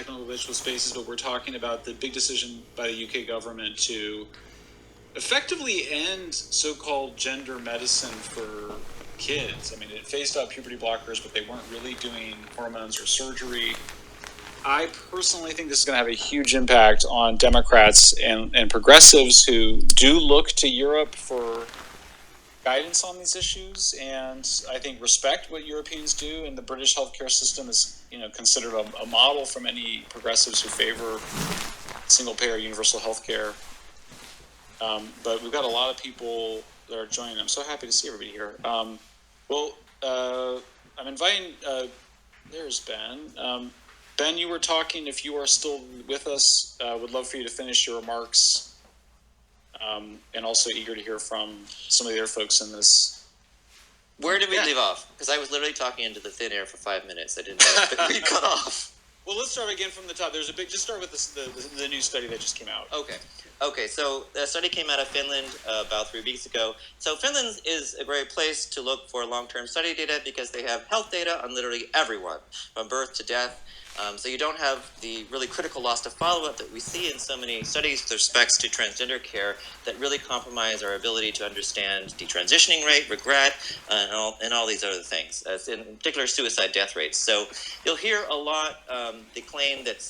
technical visual spaces, but we're talking about the big decision by the UK government to effectively end so-called gender medicine for kids. I mean, it phased out puberty blockers, but they weren't really doing hormones or surgery. I personally think this is going to have a huge impact on Democrats and progressives who do look to Europe for guidance on these issues, and I think respect what Europeans do. And the British healthcare system is, considered a model for many progressives who favor single-payer universal healthcare. But we've got a lot of people that are joining. I'm so happy to see everybody here. I'm inviting. There's Ben. Ben, you were talking. If you are still with us, would love for you to finish your remarks. And also eager to hear from some of the other folks in this. Where did we leave off? Because I was literally talking into the thin air for 5 minutes. I didn't know if we cut off. Well, let's start again from the top. Just start with the new study that just came out. Okay. So the study came out of Finland about 3 weeks ago. So Finland is a great place to look for long-term study data because they have health data on literally everyone, from birth to death. So you don't have the really critical loss of follow-up that we see in so many studies with respect to transgender care that really compromise our ability to understand detransitioning rate, regret, and all these other things, in particular suicide death rates. So you'll hear a lot the claim that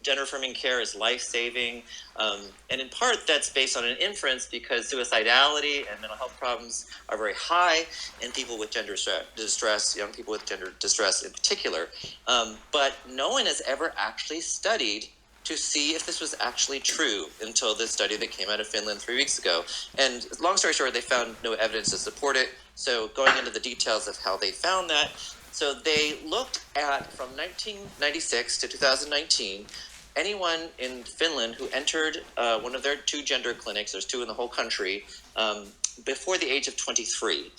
gender-affirming care is life-saving, and in part that's based on an inference because suicidality and mental health problems are very high in people with gender distress, young people with gender distress in particular. But no one has ever actually studied to see if this was actually true until this study that came out of Finland 3 weeks ago. And long story short, they found no evidence to support it. So going into the details of how they found that, so they looked at from 1996 to 2019, anyone in Finland who entered one of their 2 gender clinics, there's 2 in the whole country, before the age of 23.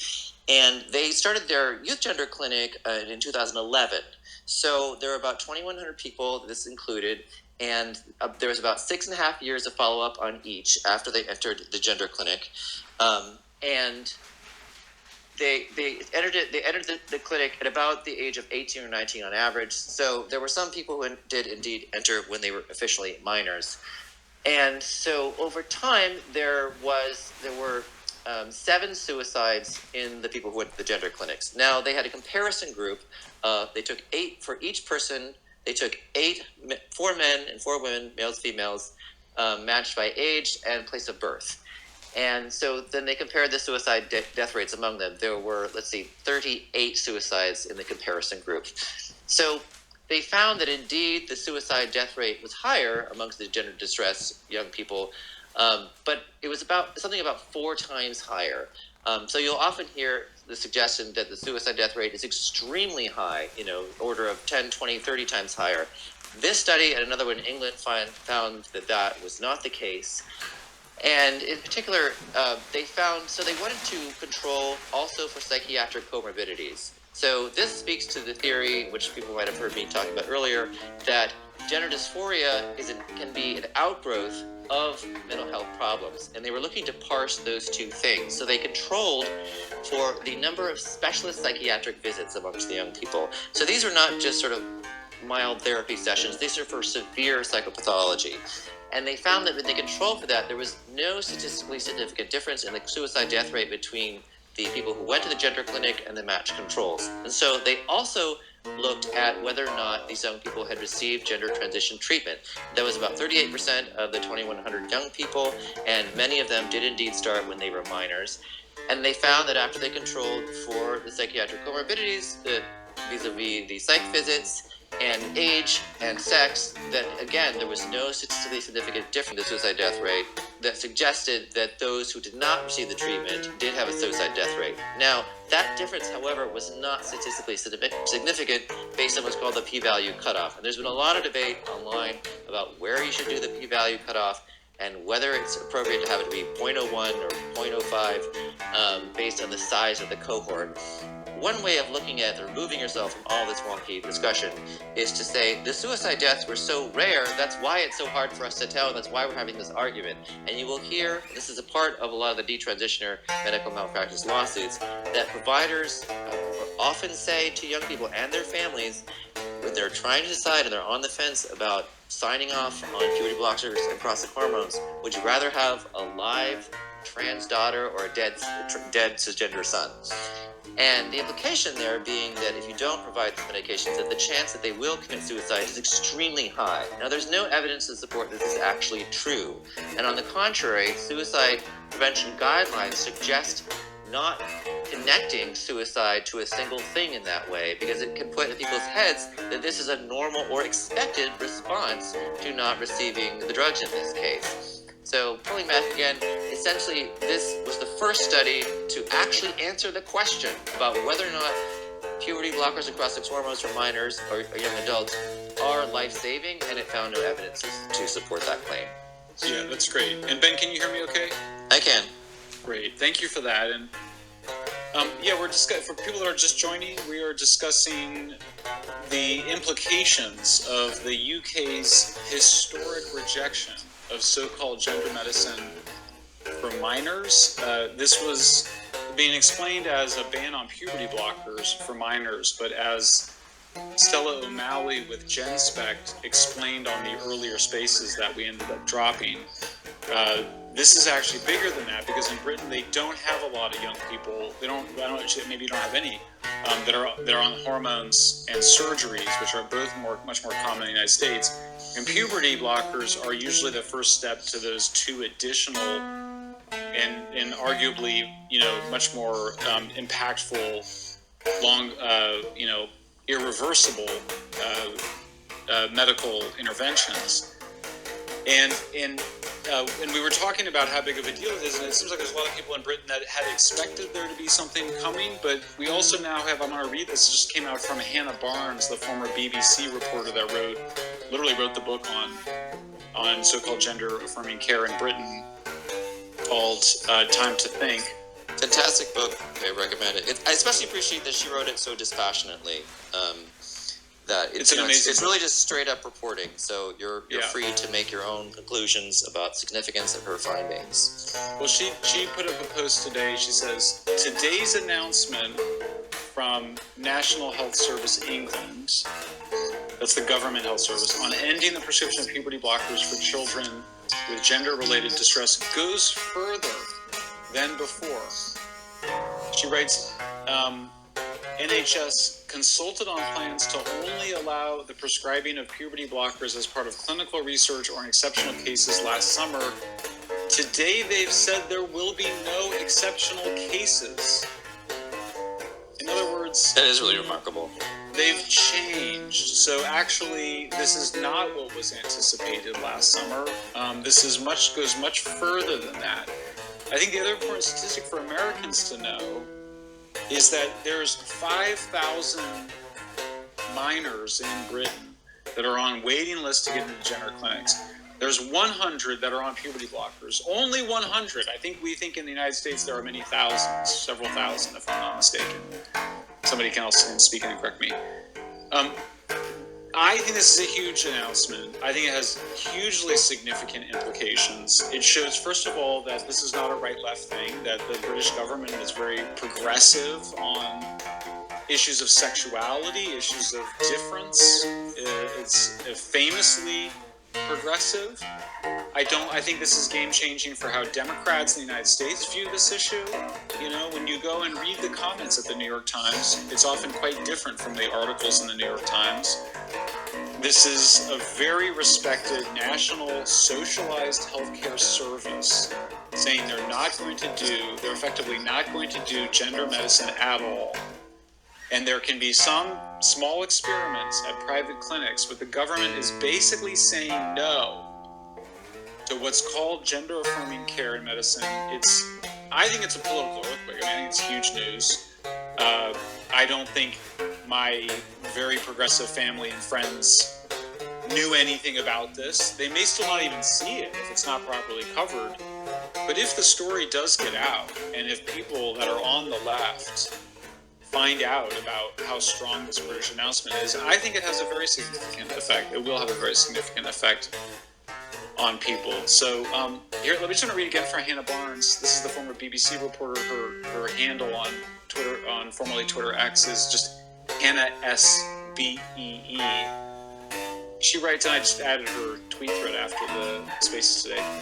And they started their youth gender clinic in 2011. So there were about 2,100 people, this included, and there was about 6.5 years of follow-up on each after they entered the gender clinic. And they entered the clinic at about the age of 18 or 19 on average. So there were some people who did indeed enter when they were officially minors. And so over time, there were 7 suicides in the people who went to the gender clinics. Now, they had a comparison group. They took 8 for each person. They took 4 men and 4 women, males, females, matched by age and place of birth. And so then they compared the suicide death rates among them. There were, 38 suicides in the comparison group. So they found that indeed the suicide death rate was higher amongst the gender distressed young people, but it was something about 4 times higher. So you'll often hear the suggestion that the suicide death rate is extremely high, order of 10, 20, 30 times higher. This study and another one in England found that was not the case. And in particular, they wanted to control also for psychiatric comorbidities. So this speaks to the theory, which people might have heard me talking about earlier, that gender dysphoria can be an outgrowth of mental health problems. And they were looking to parse those 2 things. So they controlled for the number of specialist psychiatric visits amongst the young people. So these are not just sort of mild therapy sessions. These are for severe psychopathology. And they found that when they controlled for that, there was no statistically significant difference in the suicide death rate between the people who went to the gender clinic and the matched controls. And so they also looked at whether or not these young people had received gender transition treatment. That was about 38% of the 2,100 young people, and many of them did indeed start when they were minors. And they found that after they controlled for the psychiatric comorbidities, vis-a-vis the psych visits, and age and sex, that again there was no statistically significant difference in the suicide death rate that suggested that those who did not receive the treatment did have a suicide death rate. Now, that difference, however, was not statistically significant based on what's called the p-value cutoff. And there's been a lot of debate online about where you should do the p-value cutoff and whether it's appropriate to have it be 0.01 or 0.05 based on the size of the cohort. One way of looking at removing yourself from all this wonky discussion is to say the suicide deaths were so rare, that's why it's so hard for us to tell, that's why we're having this argument. And you will hear, this is a part of a lot of the detransitioner medical malpractice lawsuits, that providers often say to young people and their families, when they're trying to decide and they're on the fence about signing off on puberty blockers and prostate hormones, would you rather have a live trans daughter or a dead cisgender son? And the implication there being that if you don't provide the medications, that the chance that they will commit suicide is extremely high. Now, there's no evidence to support this is actually true. And on the contrary, suicide prevention guidelines suggest not connecting suicide to a single thing in that way, because it can put in people's heads that this is a normal or expected response to not receiving the drugs in this case. So, pulling back again, essentially this was the first study to actually answer the question about whether or not puberty blockers and cross-sex hormones for minors or young adults are life-saving, and it found no evidence to support that claim. Yeah, that's great. And Ben, can you hear me okay? I can. Great, thank you for that. And yeah, we're for people that are just joining, we are discussing the implications of the UK's historic rejection of so-called gender medicine for minors. This was being explained as a ban on puberty blockers for minors, but as Stella O'Malley with GenSpect explained on the earlier spaces that we ended up dropping, this is actually bigger than that, because in Britain they don't have a lot of young people. Maybe you don't have any that are on hormones and surgeries, which are both much more common in the United States. And puberty blockers are usually the first step to those two additional and arguably much more impactful, long irreversible medical interventions. And we were talking about how big of a deal it is, and it seems like there's a lot of people in Britain that had expected there to be something coming, but we also now have, I'm going to read this, just came out from Hannah Barnes, the former BBC reporter that literally wrote the book on so-called gender-affirming care in Britain, called Time to Think. Fantastic book. I recommend it. I especially appreciate that she wrote it so dispassionately. That it's an amazing. It's really just straight up reporting, so you're free to make your own conclusions about significance of her findings. Well, she put up a post today. She says, today's announcement from National Health Service England, that's the government health service, on ending the prescription of puberty blockers for children with gender-related distress goes further than before. She writes, NHS consulted on plans to only allow the prescribing of puberty blockers as part of clinical research or in exceptional cases last summer. Today they've said there will be no exceptional cases. In other words, that is really remarkable. They've changed. So actually, this is not what was anticipated last summer. This is goes much further than that. I think the other important statistic for Americans to know is that there's 5,000 minors in Britain that are on waiting lists to get into gender clinics. There's 100 that are on puberty blockers. Only 100. We think in the United States there are many thousands, several thousand if I'm not mistaken. Somebody else can speak and correct me. I think this is a huge announcement. I think it has hugely significant implications. It shows, first of all, that this is not a right-left thing, that the British government is very progressive on issues of sexuality, issues of difference. It's famously progressive. I think this is game-changing for how Democrats in the United States view this issue. When you go and read the comments at the New York Times, it's often quite different from the articles in the New York Times. This is a very respected national socialized healthcare service saying they're effectively not going to do gender medicine at all. And there can be some small experiments at private clinics, but the government is basically saying no to what's called gender-affirming care in medicine. I think it's a political earthquake. I think it's huge news. I don't think my very progressive family and friends knew anything about this. They may still not even see it if it's not properly covered. But if the story does get out, and if people that are on the left find out about how strong this British announcement is, I think it has a very significant effect. It will have a very significant effect on people. So here, let me just read again from Hannah Barnes. This is the former BBC reporter. Her handle on Twitter, on formerly Twitter X, is just Hannah S. BEE. She writes, and I just added her tweet thread after the Spaces today.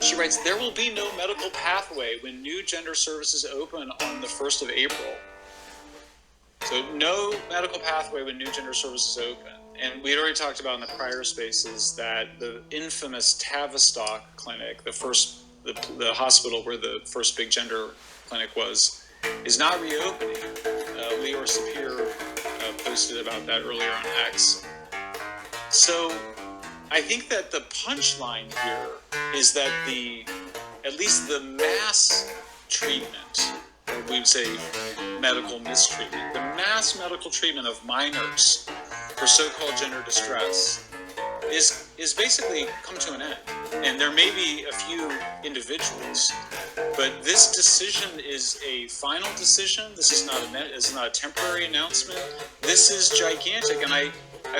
She writes, there will be no medical pathway when new gender services open on the 1st of April. So no medical pathway when new gender services open. And we had already talked about in the prior Spaces that the infamous Tavistock clinic, the hospital where the first big gender clinic was, is not reopening. Leora Sapir posted about that earlier on X. So I think that the punchline here is that at least the mass treatment, or we would say medical mistreatment, the mass medical treatment of minors for so-called gender distress is basically come to an end. And there may be a few individuals, but this decision is a final decision. This is not a temporary announcement. This is gigantic, and I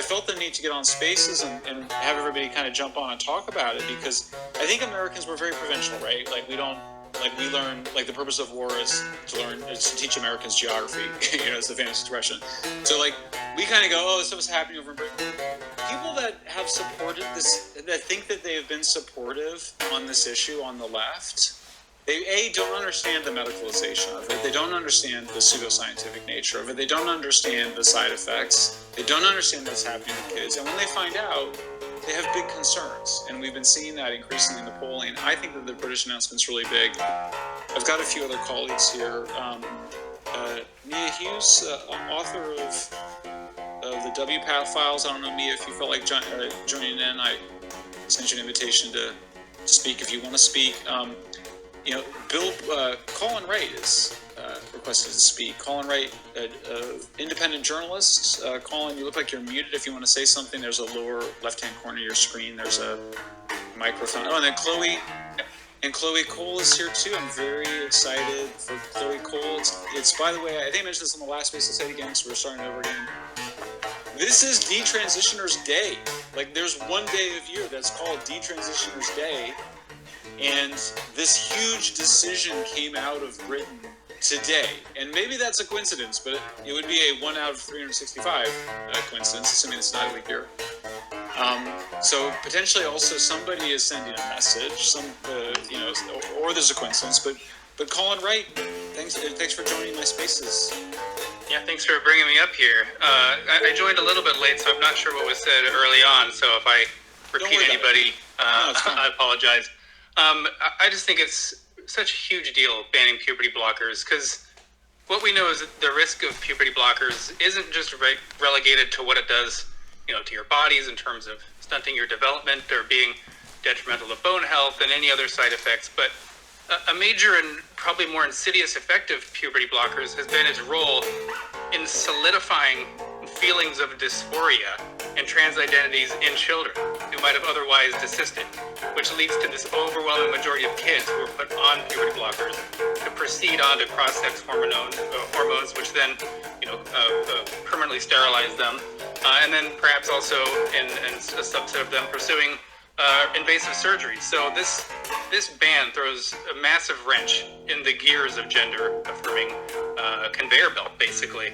felt the need to get on Spaces and have everybody kind of jump on and talk about it, because I think Americans were very provincial, right? We learn, the purpose of war is to teach Americans geography, it's the famous expression. So we kind of go, oh, this stuff is happening over in Britain. People that have supported this, that think that they have been supportive on this issue on the left, they don't understand the medicalization of it. They don't understand the pseudoscientific nature of it. They don't understand the side effects. They don't understand what's happening to kids. And when they find out, they have big concerns. And we've been seeing that increasingly in the polling. I think that the British announcement's really big. I've got a few other colleagues here. Mia Hughes, author of the WPATH files. I don't know, Mia, if you felt like joining in. I sent you an invitation to speak if you want to speak. Colin Wright is requested to speak. Colin Wright, independent journalist. Colin, you look like you're muted. If you want to say something, there's a lower left-hand corner of your screen. There's a microphone. Oh, and then Chloe Cole is here too. I'm very excited for Chloe Cole. It's by the way, I think I mentioned this on the last Space. I'll say it again, so we're starting over again. This is Detransitioners Day. There's one day of year that's called Detransitioners Day. And this huge decision came out of Britain today. And maybe that's a coincidence, but it would be a 1 out of 365 coincidence, assuming it's not a leap year. So potentially also somebody is sending a message, or there's a coincidence. But Colin Wright, thanks for joining my Spaces. Yeah, thanks for bringing me up here. I joined a little bit late, so I'm not sure what was said early on. So if I repeat anybody, I apologize. I just think it's such a huge deal banning puberty blockers, because what we know is that the risk of puberty blockers isn't just relegated to what it does, to your bodies in terms of stunting your development or being detrimental to bone health and any other side effects, but a major and probably more insidious effect of puberty blockers has been its role in solidifying feelings of dysphoria and trans identities in children who might have otherwise desisted, which leads to this overwhelming majority of kids who are put on puberty blockers to proceed on to cross-sex hormones, which then, permanently sterilize them, and then perhaps also in a subset of them pursuing invasive surgery. So this ban throws a massive wrench in the gears of gender affirming conveyor belt, basically.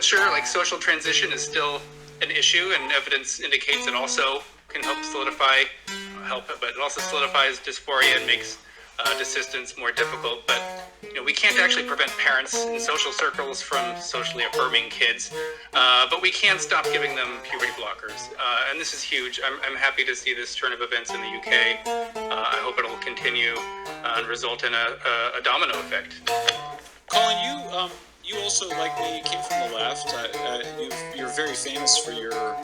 Sure, social transition is still an issue, and evidence indicates it also can but it also solidifies dysphoria and makes desistance more difficult. But we can't actually prevent parents in social circles from socially affirming kids, but we can stop giving them puberty blockers, and this is huge. I'm happy to see this turn of events in the UK. I hope it'll continue and result in a domino effect. Colin, you also, like me, you came from the left. You're very famous for your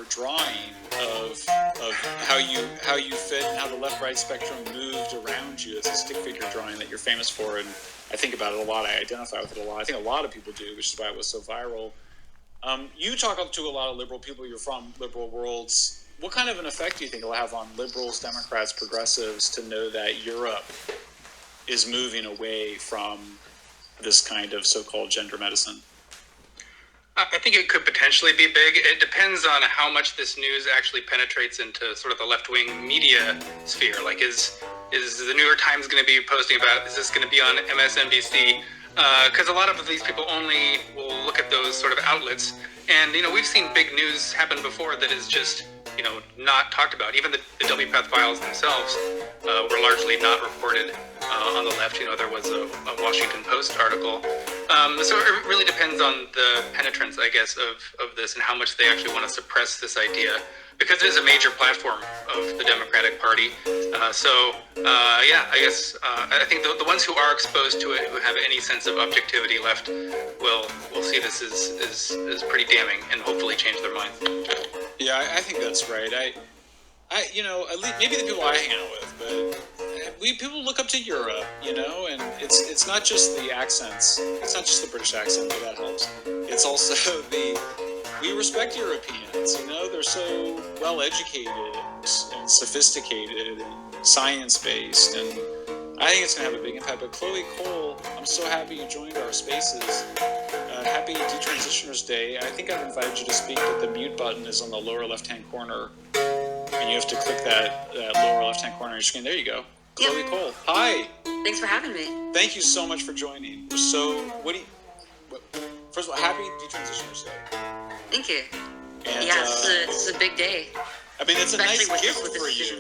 drawing of how you fit and how the left-right spectrum moved around you. It's a stick figure drawing that you're famous for, and I think about it a lot. I identify with it a lot. I think a lot of people do, which is why it was so viral. You talk to a lot of liberal people. You're from liberal worlds. What kind of an effect do you think it'll have on liberals, Democrats, progressives to know that Europe is moving away from this kind of so-called gender medicine? I think it could potentially be big. It depends on how much this news actually penetrates into sort of the left-wing media sphere. Is the New York Times going to be posting about it? Is this going to be on MSNBC? because a lot of these people only will look at those sort of outlets. And, we've seen big news happen before that is just, not talked about. Even the WPATH files themselves were largely not reported on the left. There was a Washington Post article. So it really depends on the penetrance, I guess, of this and how much they actually want to suppress this idea, because it is a major platform of the Democratic Party. I guess I think the ones who are exposed to it, who have any sense of objectivity left, will see this as pretty damning and hopefully change their mind. Yeah, I think that's right. At least maybe the people I hang out with, but people look up to Europe, and it's not just the accents. It's not just the British accent, but that helps. It's also we respect Europeans. They're so well educated and sophisticated and science based, and I think it's gonna have a big impact. But Chloe Cole, I'm so happy you joined our spaces. Happy Detransitioners Day. I think I've invited you to speak, but the mute button is on the lower left-hand corner, and you have to click that lower left-hand corner on your screen. There you go. Chloe Cole. Hi. Thanks for having me. Thank you so much for joining. First of all, happy Detransitioners Day. Thank you. And, it's a big day. I mean, it's a Especially nice gift with for this you.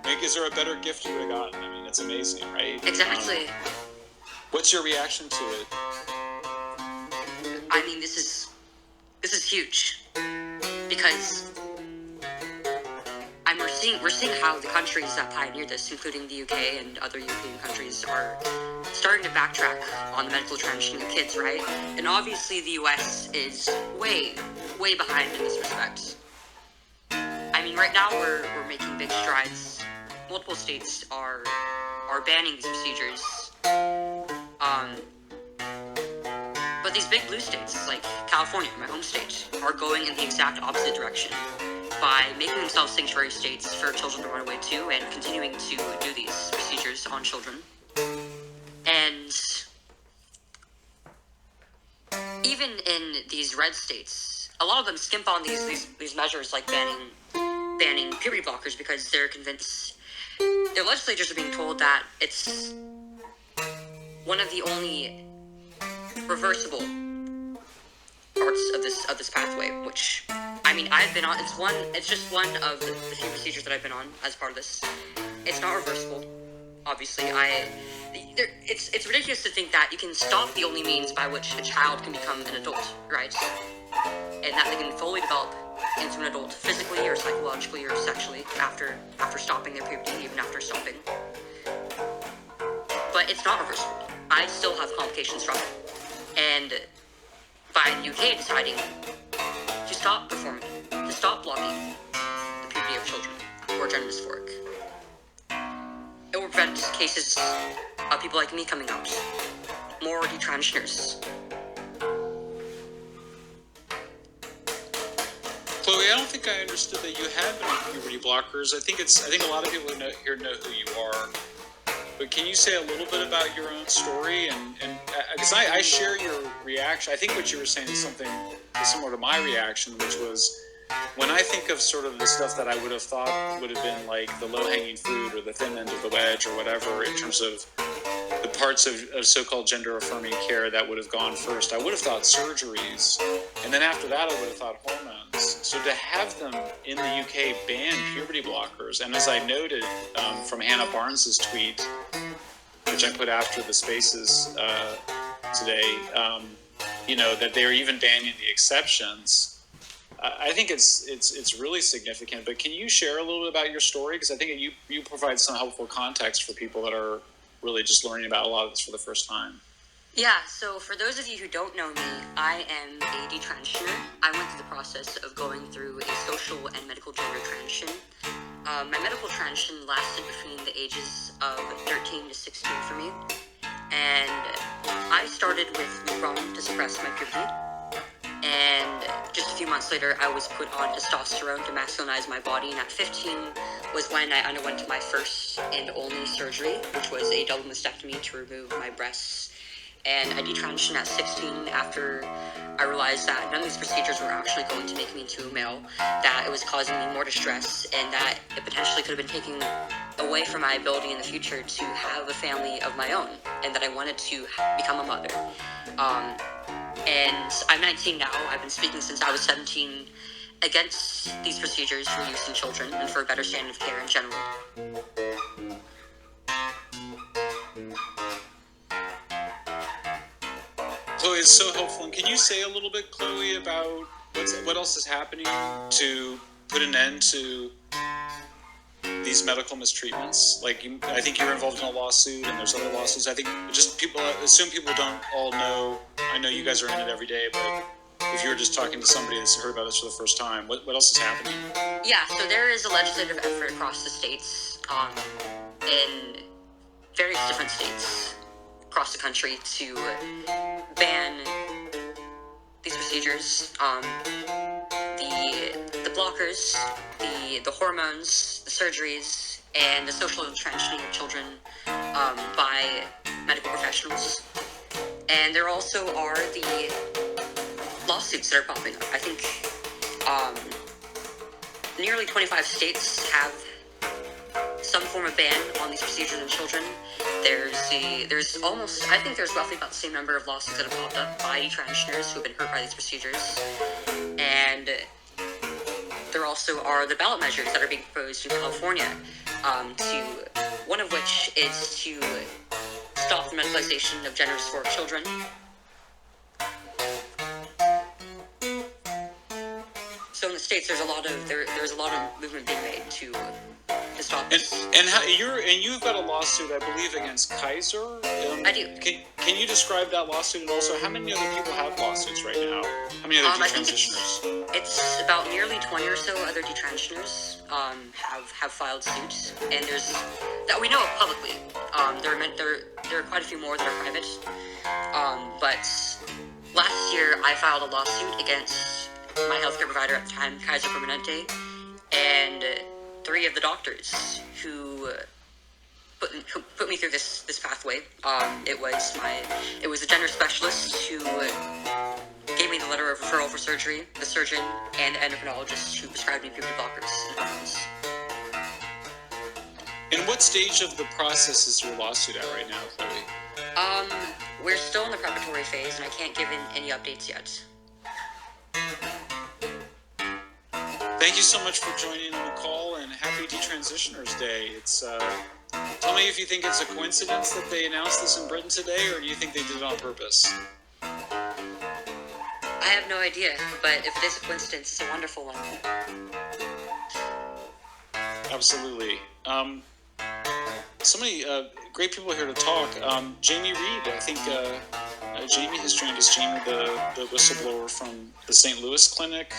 Like, is there a better gift you would have gotten? I mean, it's amazing, right? Exactly. What's your reaction to it? I mean, this is huge because we're seeing how the countries that pioneered this, including the UK and other European countries, are starting to backtrack on the medical transition of kids, right? And obviously, the US is way behind in this respect. I mean, right now we're making big strides. Multiple states are banning these procedures. But these big blue states, like California, my home state, are going in the exact opposite direction by making themselves sanctuary states for children to run away to and continuing to do these procedures on children. And even in these red states, a lot of them skimp on these measures like banning puberty blockers because they're convinced their legislatures are being told that it's one of the only reversible parts of this pathway, which I mean I've been on. It's just one of the few procedures that I've been on as part of this. It's not reversible, obviously. It's ridiculous to think that you can stop the only means by which a child can become an adult, right? And that they can fully develop into an adult physically or psychologically or sexually after stopping their puberty, even after stopping. But it's not reversible. I still have complications from it. And by the UK deciding to stop blocking the puberty of children who are gender dysphoric, it will prevent cases of people like me coming out, more detransitioners. Chloe, I don't think I understood that you had been on puberty blockers. I think a lot of people here know who you are. But can you say a little bit about your own story? And because I share your reaction. I think what you were saying is something similar to my reaction, which was when I think of sort of the stuff that I would have thought would have been like the low-hanging fruit or the thin end of the wedge or whatever in terms of the parts of so-called gender-affirming care that would have gone first, I would have thought surgeries. And then after that, I would have thought hormones. So to have them in the UK ban puberty blockers, and as I noted from Hannah Barnes's tweet, which I put after the spaces today, that they're even banning the exceptions. I think it's really significant. But can you share a little bit about your story? Because I think you provide some helpful context for people that are really just learning about a lot of this for the first time. Yeah, so for those of you who don't know me, I am a detransitioner. I went through the process of going through a social and medical gender transition. My medical transition lasted between the ages of 13 to 16 for me. And I started with Lupron to suppress my puberty. And just a few months later, I was put on testosterone to masculinize my body. And at 15 was when I underwent my first and only surgery, which was a double mastectomy to remove my breasts. And I detransitioned at 16 after I realized that none of these procedures were actually going to make me into a male, that it was causing me more distress, and that it potentially could have been taking away from my ability in the future to have a family of my own, and that I wanted to become a mother. And I'm 19 now. I've been speaking since I was 17 against these procedures for use in children and for a better standard of care in general. Chloe, it's so helpful. And can you say a little bit, Chloe, about what else is happening to put an end to these medical mistreatments? Like, I think you're involved in a lawsuit, and there's other lawsuits. I think just people assume people don't all know. I know you guys are in it every day, but if you were just talking to somebody that's heard about this for the first time, what else is happening? Yeah, so there is a legislative effort across the states, in various different states across the country to ban these procedures. The blockers, the hormones, the surgeries, and the social transitioning of children by medical professionals. And there also are the lawsuits that are popping up. I think nearly 25 states have some form of ban on these procedures in children. There's roughly about the same number of lawsuits that have popped up by transitioners who have been hurt by these procedures. And there also are the ballot measures that are being proposed in California, one of which is to stop the medicalization of gender dysphoric children. So in the States, there's a lot of movement being made to stop this. And you've got a lawsuit, I believe, against Kaiser. I do. Can you describe that lawsuit, and also how many other people have lawsuits right now? How many other detransitioners? It's about nearly 20 or so other detransitioners have filed suits, and there's that we know of publicly. There are quite a few more that are private. But last year, I filed a lawsuit against my healthcare provider at the time, Kaiser Permanente, and 3 of the doctors who put me through this pathway. It was a gender specialist who gave me the letter of referral for surgery, the surgeon, and the endocrinologist who prescribed me puberty blockers and hormones. In what stage of the process is your lawsuit at right now, Chloe? We're still in the preparatory phase, and I can't give any updates yet. Thank you so much for joining on the call, and happy Detransitioners Day. It's tell me if you think it's a coincidence that they announced this in Britain today, or do you think they did it on purpose? I have no idea, but if it is a coincidence, it's a wonderful one. Absolutely. So many great people here to talk. Jamie Reed, I think Jamie has joined us. Jamie, the whistleblower from the St. Louis clinic.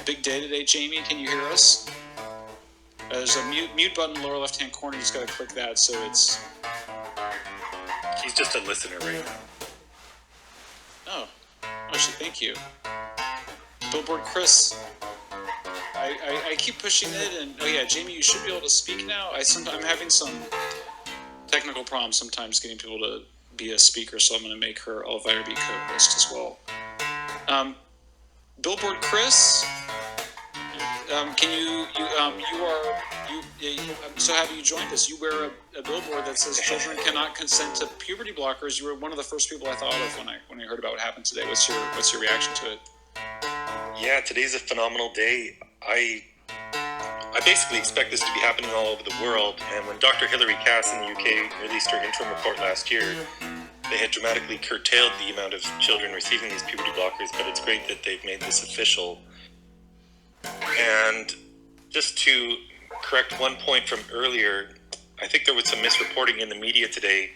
Big day today, Jamie. Can you hear us? There's a mute button in the lower left-hand corner. You just got to click that so it's... He's just a listener right now. Oh, actually, thank you. Billboard Chris. I keep pushing it, and oh yeah, Jamie, you should be able to speak now. I'm having some technical problems sometimes getting people to be a speaker, so I'm going to make her Elvira be co-host as well. Billboard Chris, so have you joined us? You wear a billboard that says children cannot consent to puberty blockers. You were one of the first people I thought of when I heard about what happened today. What's your reaction to it? Yeah, today's a phenomenal day. I basically expect this to be happening all over the world, and when Dr. Hilary Cass in the UK released her interim report last year, they had dramatically curtailed the amount of children receiving these puberty blockers, but it's great that they've made this official. And just to correct one point from earlier, I think there was some misreporting in the media today.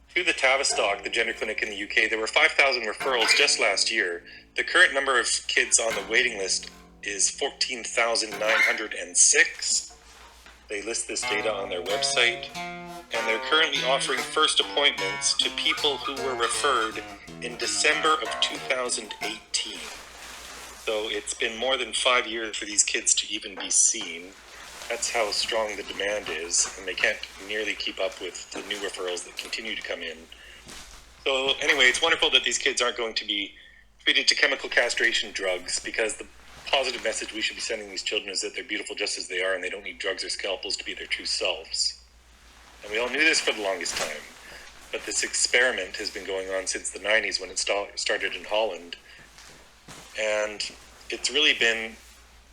Through the Tavistock, the gender clinic in the UK, there were 5,000 referrals just last year. The current number of kids on the waiting list is 14,906. They list this data on their website, and they're currently offering first appointments to people who were referred in December of 2018. So it's been more than 5 years for these kids to even be seen. That's how strong the demand is, and they can't nearly keep up with the new referrals that continue to come in. So anyway, it's wonderful that these kids aren't going to be treated to chemical castration drugs, because the positive message we should be sending these children is that they're beautiful just as they are, and they don't need drugs or scalpels to be their true selves. And we all knew this for the longest time. But this experiment has been going on since the 90s when it started in Holland. And it's really been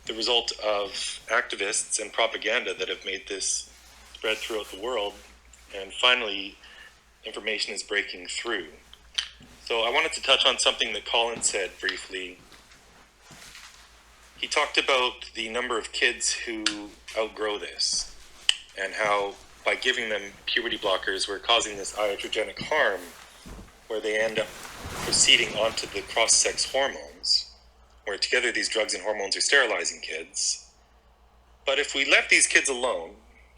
the result of activists and propaganda that have made this spread throughout the world. And finally, information is breaking through. So I wanted to touch on something that Colin said briefly. He talked about the number of kids who outgrow this and how by giving them puberty blockers, we're causing this iatrogenic harm where they end up proceeding onto the cross-sex hormones, where together these drugs and hormones are sterilizing kids. But if we left these kids alone,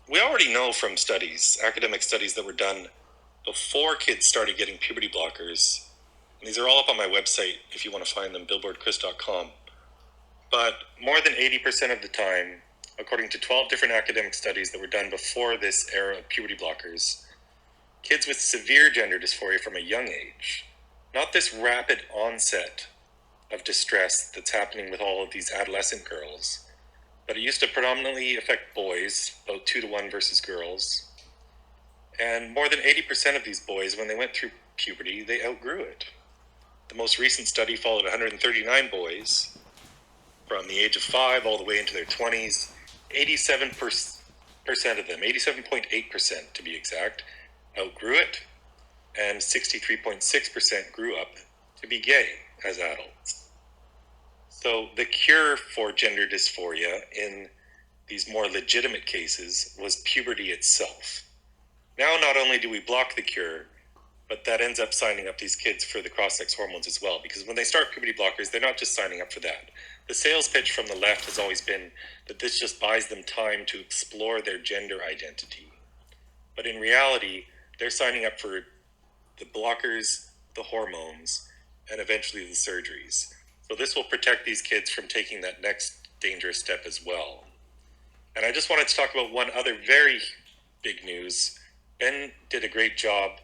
we already know from studies, academic studies that were done before kids started getting puberty blockers, and these are all up on my website if you want to find them, billboardchris.com. But more than 80% of the time, according to 12 different academic studies that were done before this era of puberty blockers, kids with severe gender dysphoria from a young age, not this rapid onset of distress that's happening with all of these adolescent girls, but it used to predominantly affect boys, about 2-to-1 versus girls. And more than 80% of these boys, when they went through puberty, they outgrew it. The most recent study followed 139 boys from the age of 5 all the way into their 20s. 87% of them, 87.8% to be exact, outgrew it, and 63.6% grew up to be gay as adults. So the cure for gender dysphoria in these more legitimate cases was puberty itself. Now not only do we block the cure, but that ends up signing up these kids for the cross-sex hormones as well, because when they start puberty blockers, they're not just signing up for that. The sales pitch from the left has always been that this just buys them time to explore their gender identity. But in reality, they're signing up for the blockers, the hormones, and eventually the surgeries. So this will protect these kids from taking that next dangerous step as well. And I just wanted to talk about one other very big news. Ben did a great job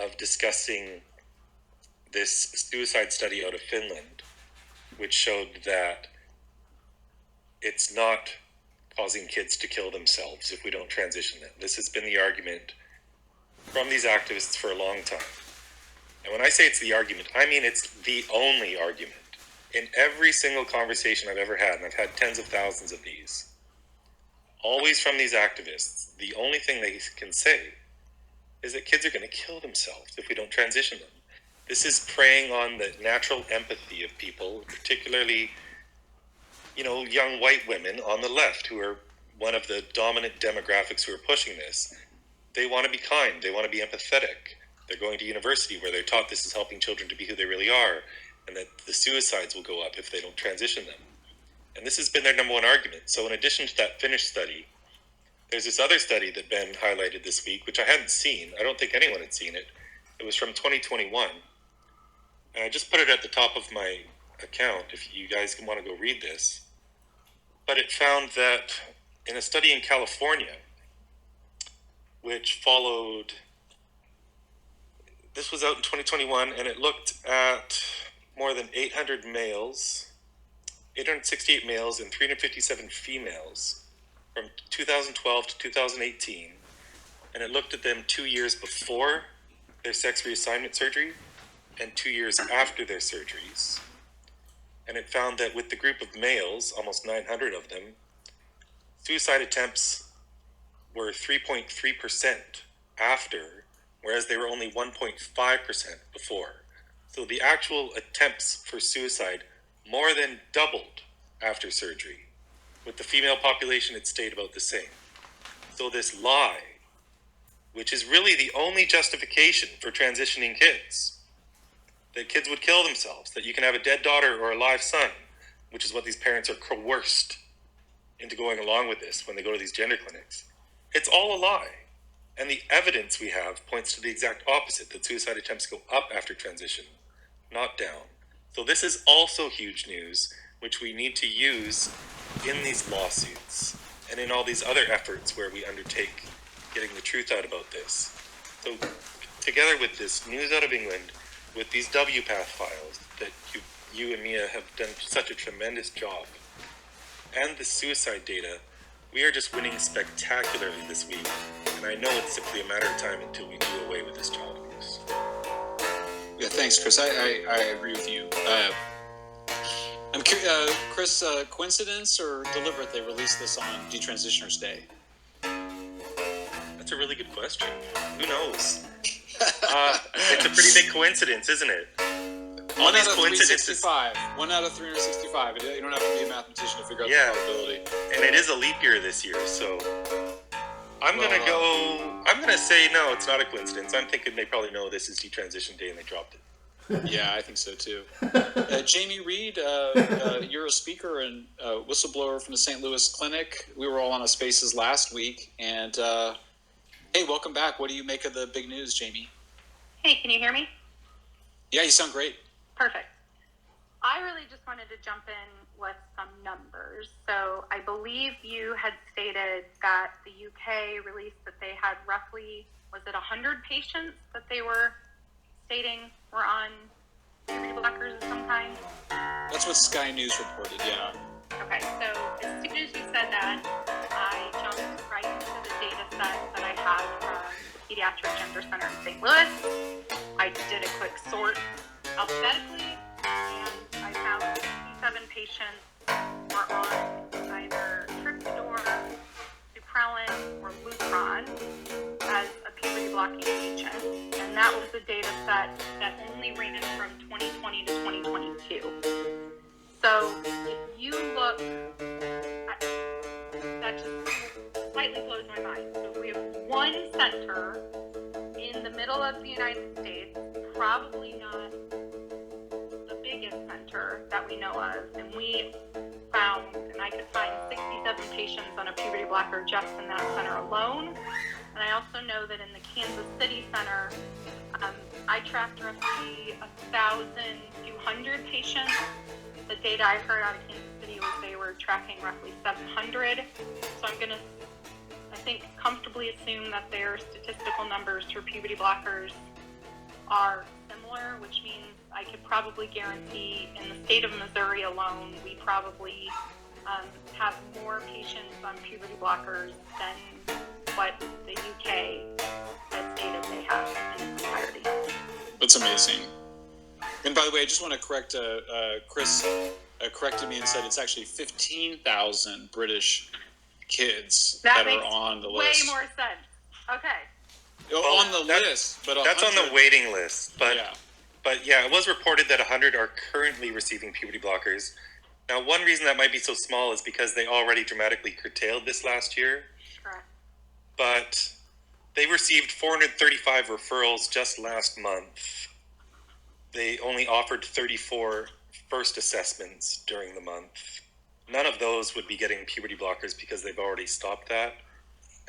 of discussing this suicide study out of Finland, which showed that it's not causing kids to kill themselves if we don't transition them. This has been the argument from these activists for a long time. And when I say it's the argument, I mean it's the only argument. In every single conversation I've ever had, and I've had tens of thousands of these, always from these activists, the only thing they can say is that kids are going to kill themselves if we don't transition them. This is preying on the natural empathy of people, particularly, young white women on the left who are one of the dominant demographics who are pushing this. They want to be kind. They want to be empathetic. They're going to university where they're taught this is helping children to be who they really are, and that the suicides will go up if they don't transition them. And this has been their number one argument. So in addition to that Finnish study, there's this other study that Ben highlighted this week, which I hadn't seen. I don't think anyone had seen it. It was from 2021. And I just put it at the top of my account if you guys want to go read this. But it found that in a study in California, which followed, this was out in 2021, and it looked at more than 868 males and 357 females from 2012 to 2018, and it looked at them 2 years before their sex reassignment surgery and 2 years after their surgeries. And it found that with the group of males, almost 900 of them, suicide attempts were 3.3% after, whereas they were only 1.5% before. So the actual attempts for suicide more than doubled after surgery. With the female population, it stayed about the same. So this lie, which is really the only justification for transitioning kids, that kids would kill themselves, that you can have a dead daughter or a live son, which is what these parents are coerced into going along with this when they go to these gender clinics. It's all a lie. And the evidence we have points to the exact opposite, that suicide attempts go up after transition, not down. So this is also huge news, which we need to use in these lawsuits and in all these other efforts where we undertake getting the truth out about this. So together with this news out of England, with these WPATH files that you and Mia have done such a tremendous job, and the suicide data, we are just winning spectacularly this week. And And I know it's simply a matter of time until we do away with this child abuse. Yeah, thanks, Chris. I agree with you. I'm curious, Chris, coincidence or deliberate they released this on Detransitioners Day? That's a really good question. Who knows? It's a pretty big coincidence, isn't it? All One these out of coincidences. 365. 1 out of 365. You don't have to be a mathematician to figure out Yeah. the probability. And it is a leap year this year, so I'm gonna say no, it's not a coincidence. I'm thinking they probably know this is Detransition Day and they dropped it. Yeah, I think so too. Jamie Reed, you're a speaker and whistleblower from the St. Louis Clinic. We were all on a Spaces last week, and hey, welcome back. What do you make of the big news, Jamie? Hey, can you hear me? Yeah, you sound great. Perfect. I really just wanted to jump in with some numbers. So I believe you had stated that the UK released that they had roughly, was it 100 patients that they were stating were on puberty blockers of some kind? That's what Sky News reported, yeah. Okay, so as soon as you said that, I jumped right into the data set that I had from the Pediatric Gender Center in St. Louis. I did a quick sort alphabetically, and I found 67 patients were on either Trixidor, Suprelin, or Lupron as a puberty blocking agent, and that was the data set that only ran from 2020 to 2022. So if you look, that just slightly blows my mind. So we have one center in the middle of the United States, probably not the biggest center that we know of, and we found, and I could find 67 patients on a puberty blocker just in that center alone. And I also know that in the Kansas City Center, I tracked roughly 1,200 patients. The data I heard out of Kansas City was they were tracking roughly 700. So I'm going to, I think, comfortably assume that their statistical numbers for puberty blockers are similar, which means I could probably guarantee in the state of Missouri alone, we probably have more patients on puberty blockers than what the UK has stated they have in its entirety. That's amazing. And by the way, I just want to correct, Chris corrected me and said it's actually 15,000 British kids that are on the way list. More sense. Okay. On the list, but that's on the 100 waiting list. But yeah. But yeah, it was reported that 100 are currently receiving puberty blockers. Now, one reason that might be so small is because they already dramatically curtailed this last year. Correct. But they received 435 referrals just last month. They only offered 34 first assessments during the month. None of those would be getting puberty blockers because they've already stopped that.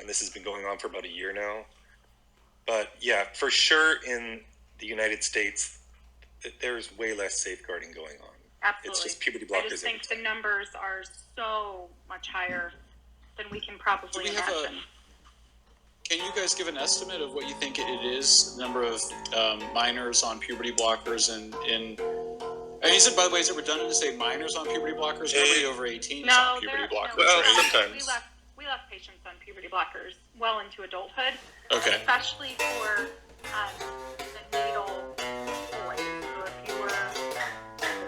And this has been going on for about a year now. But yeah, for sure in the United States, there's way less safeguarding going on. Absolutely. It's just puberty blockers. I just think the numbers are so much higher than we can probably imagine. Can you guys give an estimate of what you think it is, the number of minors on puberty blockers and you said, by the way, is it redundant to say minors on puberty blockers? Nobody over 18 is on puberty blockers, well, right? sometimes. We left patients on puberty blockers well into adulthood. Okay. Especially for the natal boys. So if you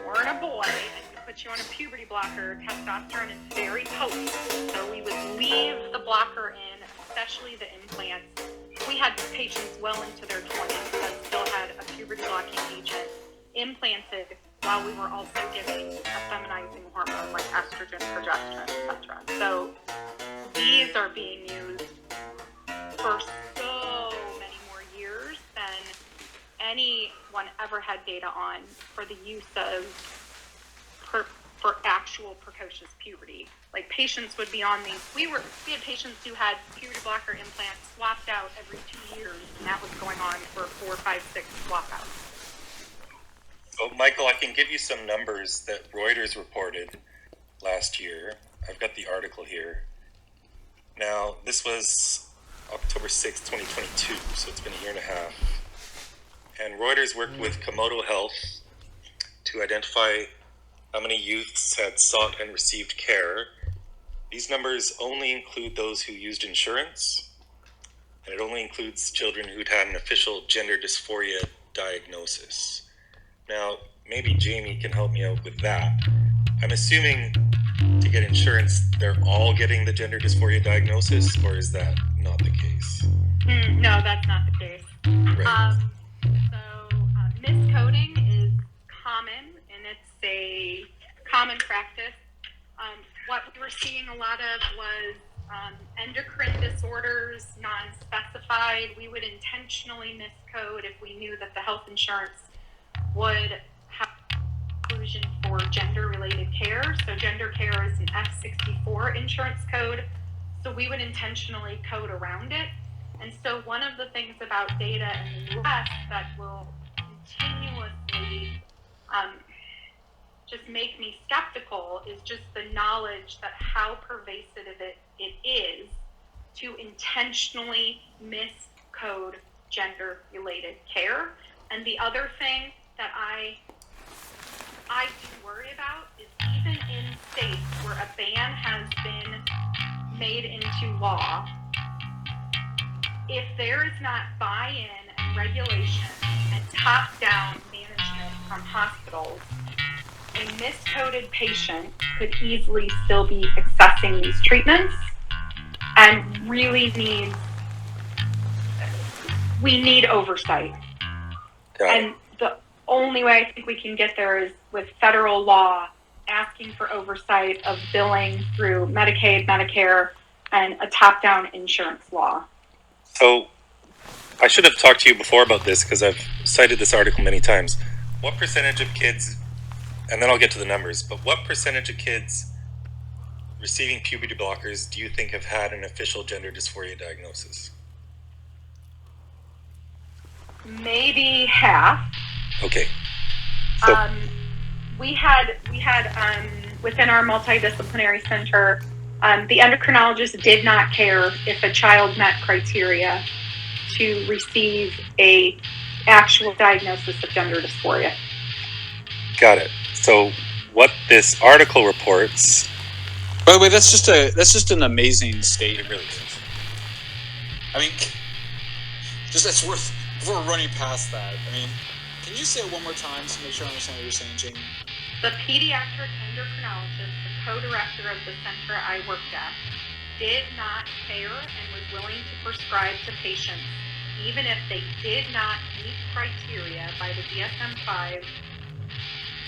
were a boy and we put you on a puberty blocker, testosterone is very potent. So we would leave the blocker in, especially the implants. We had patients well into their 20s that still had a puberty blocking agent implanted while we were also giving a feminizing hormone like estrogen, progesterone, etc. So these are being used for so many more years than anyone ever had data on for the use of for actual precocious puberty. Like patients would be on these. We had patients who had puberty blocker implants swapped out every 2 years, and that was going on for 4, 5, 6 swap outs. So, Michael, I can give you some numbers that Reuters reported last year. I've got the article here. Now, this was October 6th, 2022, so it's been a year and a half. And Reuters worked with Komodo Health to identify how many youths had sought and received care. These numbers only include those who used insurance. and it only includes children who'd had an official gender dysphoria diagnosis. Now, maybe Jamie can help me out with that. I'm assuming to get insurance, they're all getting the gender dysphoria diagnosis, or is that not the case? No, that's not the case. Right. Miscoding is common, and it's a common practice. What we were seeing a lot of was endocrine disorders, non-specified. We would intentionally miscode if we knew that the health insurance would have inclusion for gender-related care. So gender care is an F64 insurance code. So we would intentionally code around it. And so one of the things about data in the US that will continuously just make me skeptical is just the knowledge that how pervasive it is to intentionally miscode gender-related care. And the other thing that I do worry about is even in states where a ban has been made into law, if there is not buy-in and regulation and top-down management from hospitals, a miscoded patient could easily still be accessing these treatments and really we need oversight. And the only way I think we can get there is with federal law asking for oversight of billing through Medicaid, Medicare, and a top-down insurance law. So, I should have talked to you before about this because I've cited this article many times. What percentage of kids, and then I'll get to the numbers, but what percentage of kids receiving puberty blockers do you think have had an official gender dysphoria diagnosis? Maybe half. Okay. So, we had within our multidisciplinary center, the endocrinologist did not care if a child met criteria to receive a actual diagnosis of gender dysphoria. got it. So, what this article reports. By the way, that's just an amazing statement. It really is. I mean, just that's worth. Before we're running past that, I mean, can you say it one more time to make sure I understand what you're saying, Jamie? The pediatric endocrinologist, the co-director of the center I worked at, did not care and was willing to prescribe to patients, even if they did not meet criteria by the DSM-5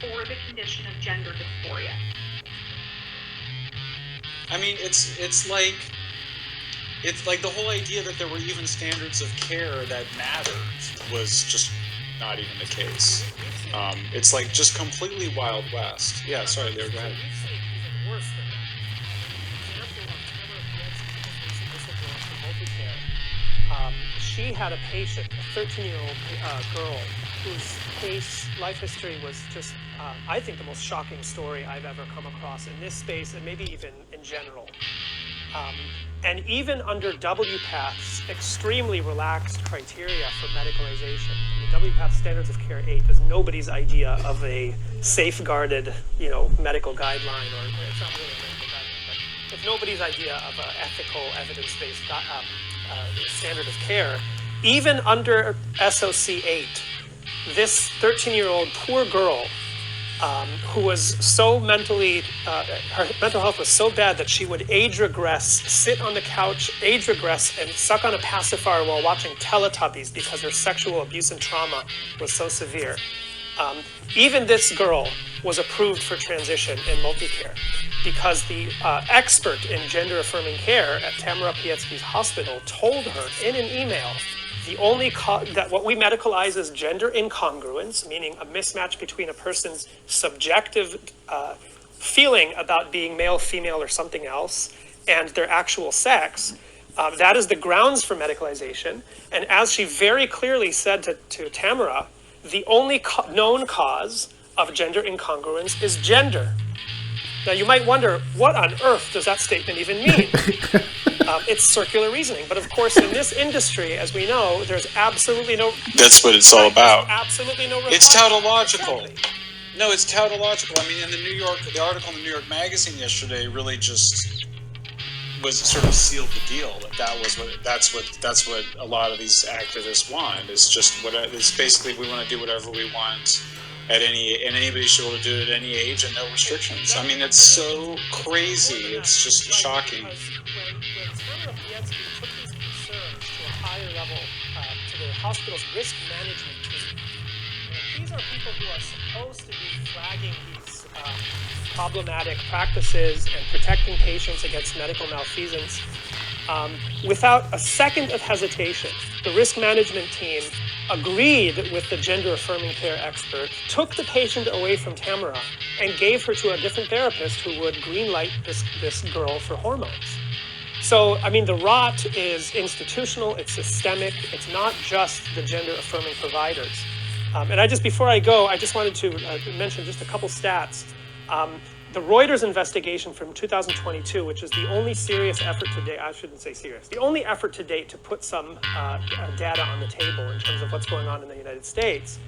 for the condition of gender dysphoria. I mean, it's like the whole idea that there were even standards of care that mattered was just not even the case. It's like just completely Wild West. Yeah, sorry, Leo, go ahead. Even worse than that. She had a patient, a 13-year-old girl, whose life history was just, I think, the most shocking story I've ever come across in this space and maybe even in general. And even under WPATH's extremely relaxed criteria for medicalization, I mean, WPATH Standards of Care 8 is nobody's idea of a safeguarded, medical guideline, or it's not really a medical guideline, but it's nobody's idea of an ethical, evidence-based standard of care. Even under SOC 8, this 13-year-old poor girl who was so her mental health was so bad that she would age regress, sit on the couch, age regress, and suck on a pacifier while watching Teletubbies because her sexual abuse and trauma was so severe. Even this girl was approved for transition in multicare because the expert in gender-affirming care at Tamara Pietsky's hospital told her in an email the only that what we medicalize is gender incongruence, meaning a mismatch between a person's subjective feeling about being male, female, or something else, and their actual sex. That is the grounds for medicalization. And as she very clearly said to Tamara, the only known cause of gender incongruence is gender. Now you might wonder, what on earth does that statement even mean? It's circular reasoning, but of course in this industry, as we know, there's absolutely no... That's what it's all about. Absolutely no... It's tautological. Exactly. No, it's tautological. I mean, the article in the New York Magazine yesterday really just was sort of sealed the deal. That's what a lot of these activists want. It's just it's basically we want to do whatever we want and anybody should be able to do it at any age and no restrictions. I mean, it's so crazy. It's just shocking. When Tamara Pietsky took these concerns to a higher level, to the hospital's risk management team, these are people who are supposed to be flagging these problematic practices and protecting patients against medical malfeasance. Without a second of hesitation, the risk management team agreed with the gender-affirming care expert, took the patient away from Tamara, and gave her to a different therapist who would greenlight this girl for hormones. So, I mean, the rot is institutional, it's systemic, it's not just the gender-affirming providers. And before I go, I just wanted to mention just a couple stats. The Reuters investigation from 2022, which is the only serious effort to date, I shouldn't say serious, the only effort to date to put some data on the table in terms of what's going on in the United States,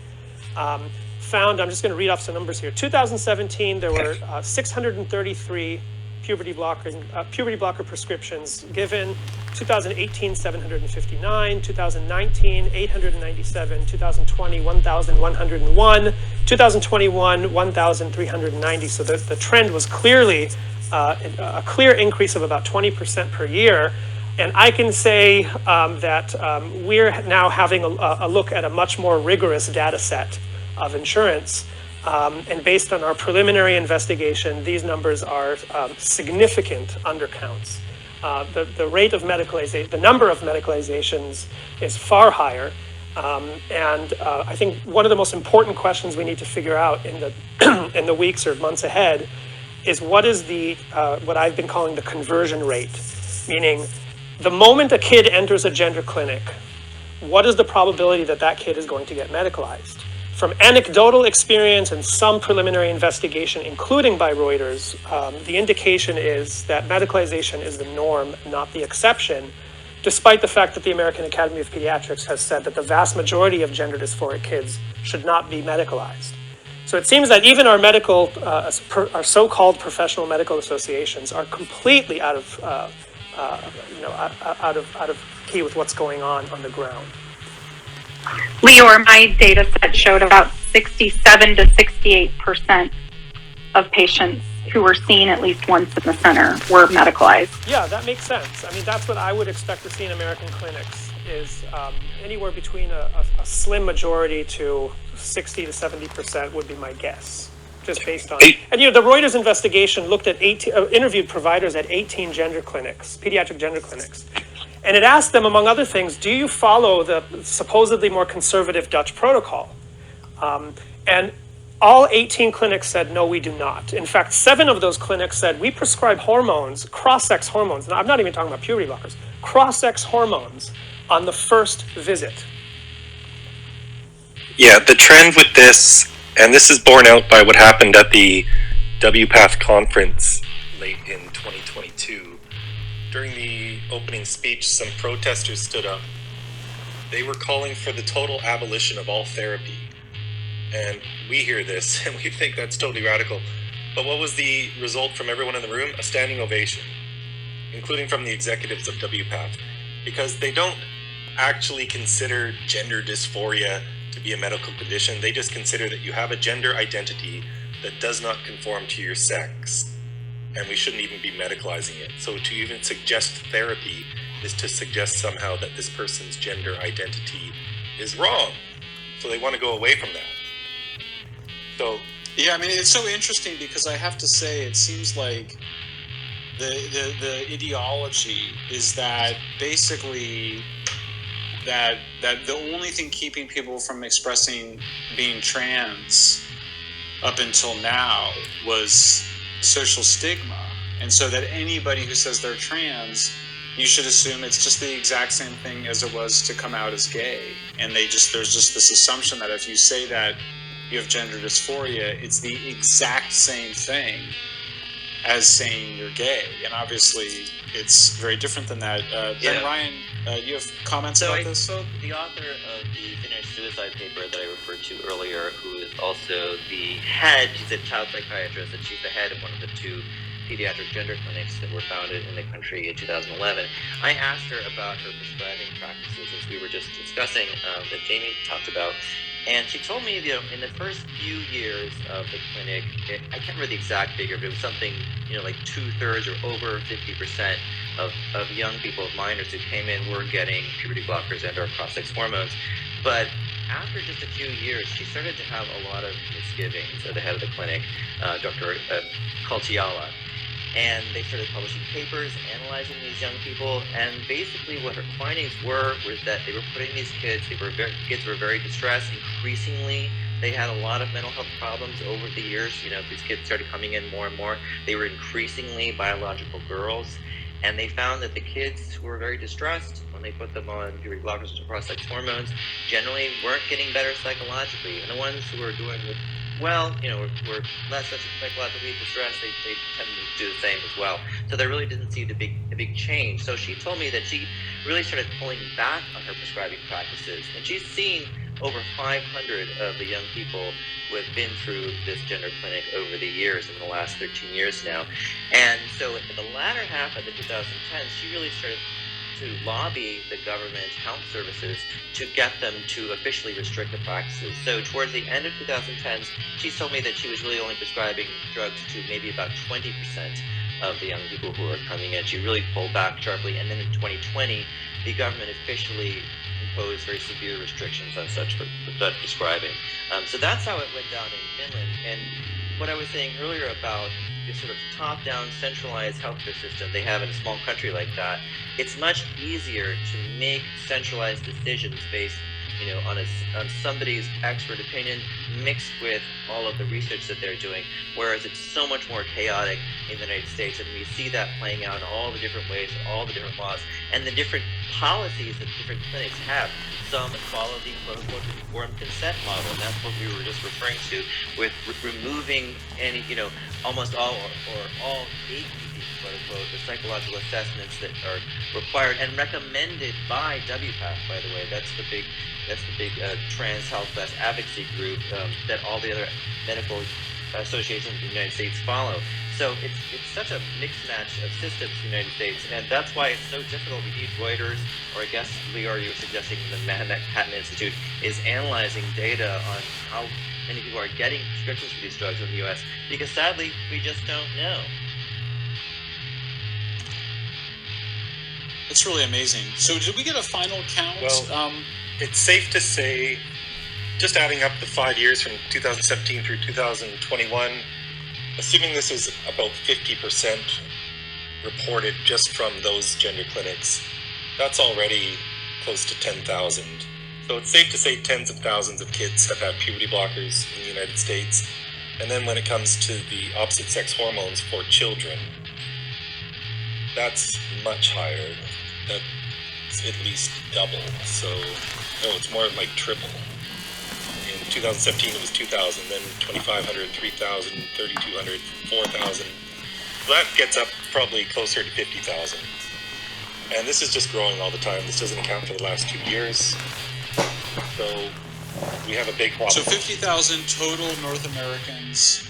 found, I'm just going to read off some numbers here. 2017, there were 633 puberty blocker prescriptions given. 2018, 759. 2019, 897. 2020, 1,101. 2021, 1,390. So the trend was clearly a clear increase of about 20% per year. And I can say that we're now having a look at a much more rigorous data set of insurance. And based on our preliminary investigation, these numbers are significant undercounts. The rate of medicalization, the number of medicalizations is far higher. And I think one of the most important questions we need to figure out in the in the weeks or months ahead is what is what I've been calling the conversion rate, meaning the moment a kid enters a gender clinic, what is the probability that that kid is going to get medicalized? From anecdotal experience and some preliminary investigation, including by Reuters, the indication is that medicalization is the norm, not the exception, despite the fact that the American Academy of Pediatrics has said that the vast majority of gender dysphoric kids should not be medicalized. So it seems that even our so-called professional medical associations are completely out of key with what's going on the ground. Lior, my data set showed about 67 to 68% of patients who were seen at least once in the center were medicalized. Yeah, that makes sense. I mean, that's what I would expect to see in American clinics is anywhere between a slim majority to 60 to 70% would be my guess, just based on. And the Reuters investigation looked at interviewed providers at 18 gender clinics, pediatric gender clinics. And it asked them, among other things, do you follow the supposedly more conservative Dutch protocol? And all 18 clinics said, no, we do not. In fact, 7 of those clinics said, we prescribe hormones, cross-sex hormones. Now, I'm not even talking about puberty blockers, cross-sex hormones on the first visit. Yeah, the trend with this, and this is borne out by what happened at the WPATH conference late in 2022. During the opening speech, some protesters stood up. They were calling for the total abolition of all therapy. And we hear this, and we think that's totally radical. But what was the result from everyone in the room? A standing ovation, including from the executives of WPATH, because they don't actually consider gender dysphoria to be a medical condition. They just consider that you have a gender identity that does not conform to your sex. And we shouldn't even be medicalizing it. So to even suggest therapy is to suggest somehow that this person's gender identity is wrong. So they want to go away from that. So yeah, I mean, it's so interesting because I have to say it seems like the ideology is that basically that the only thing keeping people from expressing being trans up until now was social stigma, and so that anybody who says they're trans, you should assume it's just the exact same thing as it was to come out as gay. And there's just this assumption that if you say that you have gender dysphoria, it's the exact same thing as saying you're gay. And obviously, it's very different than that. Ben Ryan, you have comments about this? So the author of the finished suicide paper that I referred to earlier, who is also the head, she's a child psychiatrist, and she's the head of one of the 2 pediatric gender clinics that were founded in the country in 2011. I asked her about her prescribing practices, as we were just discussing, that Jamie talked about. And she told me that in the first few years of the clinic, I can't remember the exact figure, but it was something, like 2/3 or over 50% of young people, of minors who came in, were getting puberty blockers and/or cross-sex hormones. But after just a few years, she started to have a lot of misgivings. The head of the clinic, Dr. Kaltiala. And they started publishing papers, analyzing these young people, and basically what her findings were was that they were putting these kids, kids were very distressed. Increasingly, they had a lot of mental health problems over the years. These kids started coming in more and more. They were increasingly biological girls, and they found that the kids who were very distressed, when they put them on puberty blockers or cross-sex hormones, generally weren't getting better psychologically. And the ones who were doing well, were less psychologically distressed, they tended to do the same as well. So there really didn't seem to be a big change. So she told me that she really started pulling back on her prescribing practices. And she's seen over 500 of the young people who have been through this gender clinic over the years, in the last 13 years now. And so in the latter half of the 2010s, she really started to lobby the government health services to get them to officially restrict the practices. So towards the end of 2010s, she told me that she was really only prescribing drugs to maybe about 20% of the young people who were coming in. She really pulled back sharply. And then in 2020, the government officially imposed very severe restrictions on such prescribing. So that's how it went down in Finland. And what I was saying earlier about this sort of top-down centralized healthcare system they have in a small country like that, it's much easier to make centralized decisions based, on somebody's expert opinion mixed with all of the research that they're doing, whereas it's so much more chaotic in the United States, and we see that playing out in all the different ways, all the different laws, and the different policies that different clinics have. Some follow the quote-unquote informed consent model, and that's what we were just referring to with removing any, almost all or all gatekeeping, quote-unquote, the psychological assessments that are required and recommended by WPATH, by the way. That's the big trans health best advocacy group that all the other medical associations in the United States follow. So it's such a mixed match of systems in the United States, and that's why it's so difficult. We need Reuters, or I guess, Lior, you were suggesting the Manhattan Institute is analyzing data on how many people are getting prescriptions for these drugs in the U.S., because sadly, we just don't know. It's really amazing. So did we get a final count? Well, it's safe to say, just adding up the 5 years from 2017 through 2021, assuming this is about 50% reported just from those gender clinics, that's already close to 10,000. So it's safe to say tens of thousands of kids have had puberty blockers in the United States. And then when it comes to the opposite sex hormones for children, that's much higher. That's at least double. So, no, it's more like triple. In 2017, it was 2,000, then 2,500, 3,000, 3,200, 4,000. So that gets up probably closer to 50,000. And this is just growing all the time. This doesn't account for the last 2 years. So we have a big problem. So 50,000 total North Americans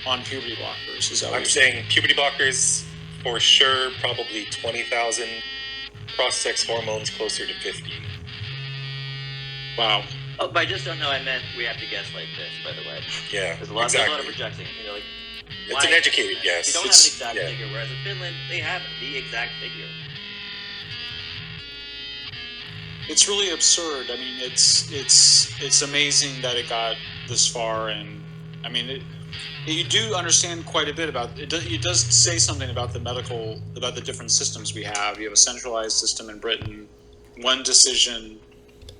on puberty blockers. Is that what I'm saying? Puberty blockers for sure, probably 20,000. Cross-sex hormones closer to 50. Wow. Oh, but I just don't know. I meant we have to guess like this, by the way. Yeah, There's a lot of projecting. It's an educated guess. You don't have an exact figure, whereas in Finland, they have the exact figure. It's really absurd. I mean, it's amazing that it got this far, and I mean, you do understand quite a bit about it. It does say something about the different systems we have. You have a centralized system in Britain. One decision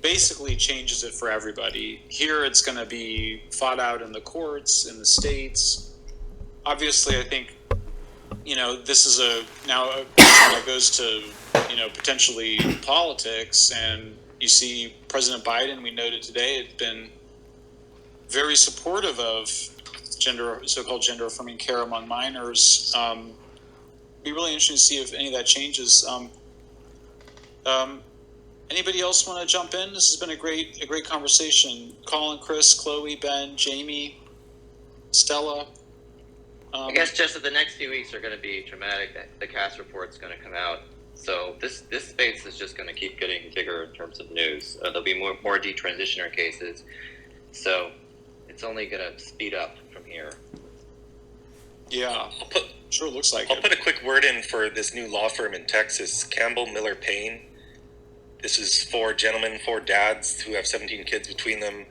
basically changes it for everybody. Here, it's going to be fought out in the courts, in the states. Obviously, I think, this is a question that goes to, potentially politics. And you see President Biden, we noted today, has been very supportive of so-called gender-affirming care among minors. Be really interesting to see if any of that changes. Anybody else want to jump in? This has been a great conversation. Colin, Chris, Chloe, Ben, Jamie, Stella. I guess just that the next few weeks are going to be dramatic. The CAS report's going to come out. So this space is just going to keep getting bigger in terms of news. There'll be more detransitioner cases. So it's only going to speed up from here. Yeah, sure looks like I'll it. put a quick word in for this new law firm in Texas, Campbell Miller Payne. This is 4 gentlemen, 4 dads who have 17 kids between them.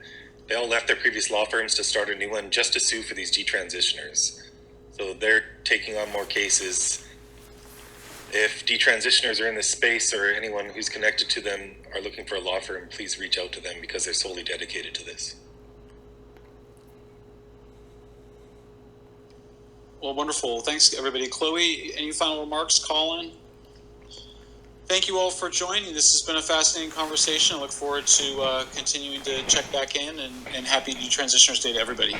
They all left their previous law firms to start a new one just to sue for these detransitioners. So they're taking on more cases. If detransitioners are in this space or anyone who's connected to them are looking for a law firm, please reach out to them because they're solely dedicated to this. Well, wonderful. Thanks, everybody. Chloe, any final remarks? Colin? Thank you all for joining. This has been a fascinating conversation. I look forward to continuing to check back in, and happy Detransitioners Day to everybody.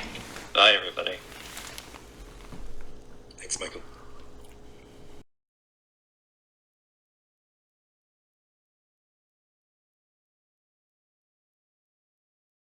Bye, everybody. Thanks, Michael.